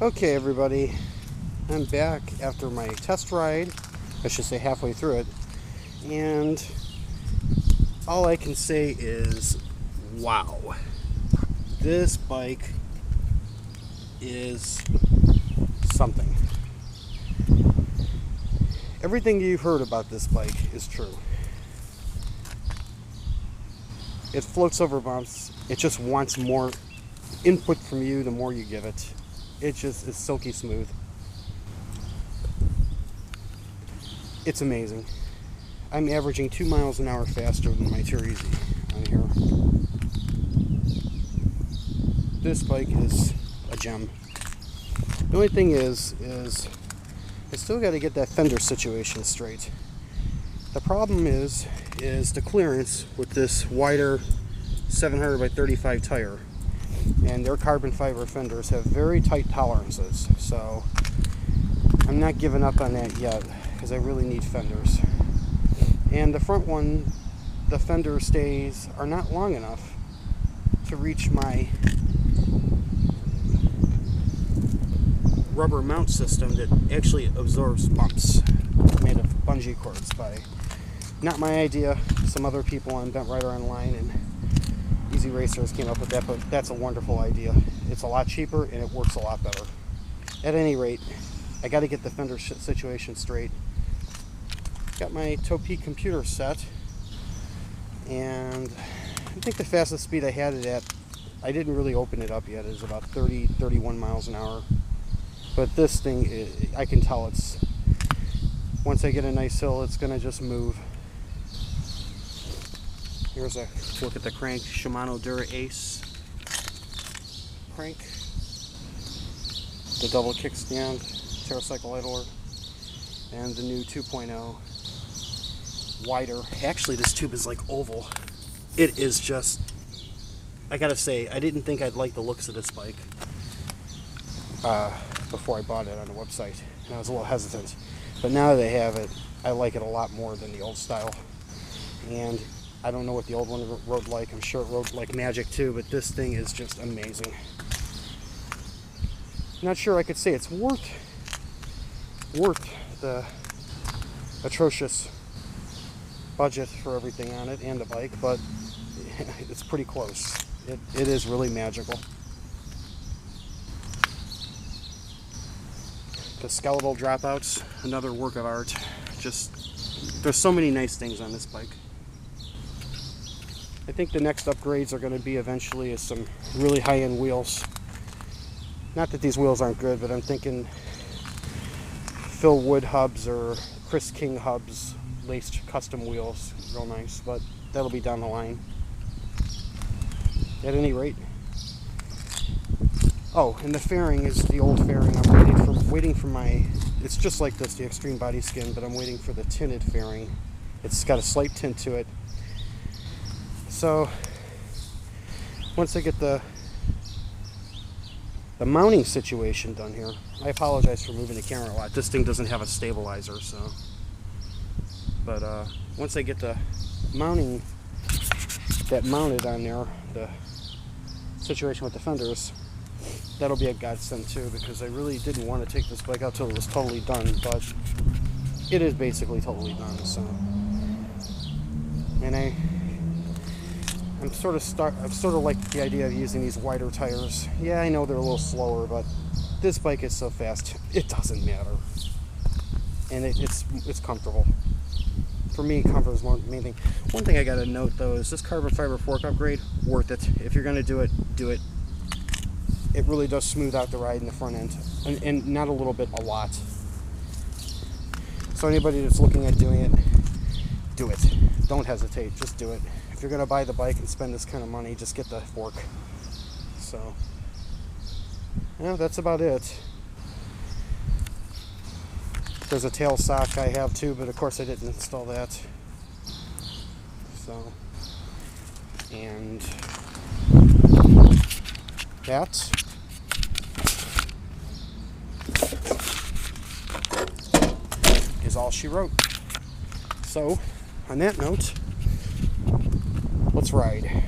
Okay, everybody, I'm back after my test ride. I should say halfway through it, and all I can say is, wow, this bike is something. Everything you've heard about this bike is true. It floats over bumps. It just wants more input from you the more you give it. It just is silky smooth. It's amazing. I'm averaging 2 miles an hour faster than my Turizi on here. This bike is a gem. The only thing is I still got to get that fender situation straight. The problem is the clearance with this wider 700 by 35 tire. And their carbon fiber fenders have very tight tolerances, so I'm not giving up on that yet because I really need fenders. And the front one, the fender stays are not long enough to reach my rubber mount system that actually absorbs bumps, made of bungee cords by, not my idea, some other people on Bent Rider Online and Easy Racers came up with that, but that's a wonderful idea. It's a lot cheaper and it works a lot better. At any rate, I got to get the fender situation straight. Got my Topeak computer set, and I think the fastest speed I had it at, I didn't really open it up yet, is about 31 miles an hour. But this thing, I can tell it's, once I get a nice hill, it's going to just move. Here's a look at the crank, Shimano Dura Ace crank. The double kickstand, TerraCycle idler, and the new 2.0 wider. Actually, this tube is like oval. It is just, I gotta say, I didn't think I'd like the looks of this bike before I bought it on the website, and I was a little hesitant. But now that I have it, I like it a lot more than the old style. And I don't know what the old one rode like. I'm sure it rode like magic too, but this thing is just amazing. Not sure I could say it's worth the atrocious budget for everything on it and the bike, but it's pretty close. It is really magical. The skeletal dropouts, another work of art. Just, there's so many nice things on this bike. I think the next upgrades are going to be eventually is some really high-end wheels. Not that these wheels aren't good, but I'm thinking Phil Wood hubs or Chris King hubs, laced custom wheels, real nice, but that'll be down the line. At any rate. Oh, and the fairing is the old fairing. I'm waiting for my, it's just like this, the Extreme Body Skin, but I'm waiting for the tinted fairing. It's got a slight tint to it. So once I get the mounting situation done here, I apologize for moving the camera a lot. This thing doesn't have a stabilizer, so. But once I get the mounting, that mounted on there, the situation with the fenders, that'll be a godsend too, because I really didn't want to take this bike out till it was totally done, but it is basically totally done. So, and I'm sort of like the idea of using these wider tires. Yeah, I know they're a little slower, but this bike is so fast, it doesn't matter, and it's comfortable. For me, comfort is the main thing. One thing I got to note though is this carbon fiber fork upgrade, worth it. If you're going to do it, do it. It really does smooth out the ride in the front end, and not a little bit, a lot. So anybody that's looking at doing it, do it. Don't hesitate, just do it. If you're going to buy the bike and spend this kind of money, just get the fork. So, yeah, that's about it. There's a tail sock I have too, but of course I didn't install that. So, and that is all she wrote. So, on that note, let's ride.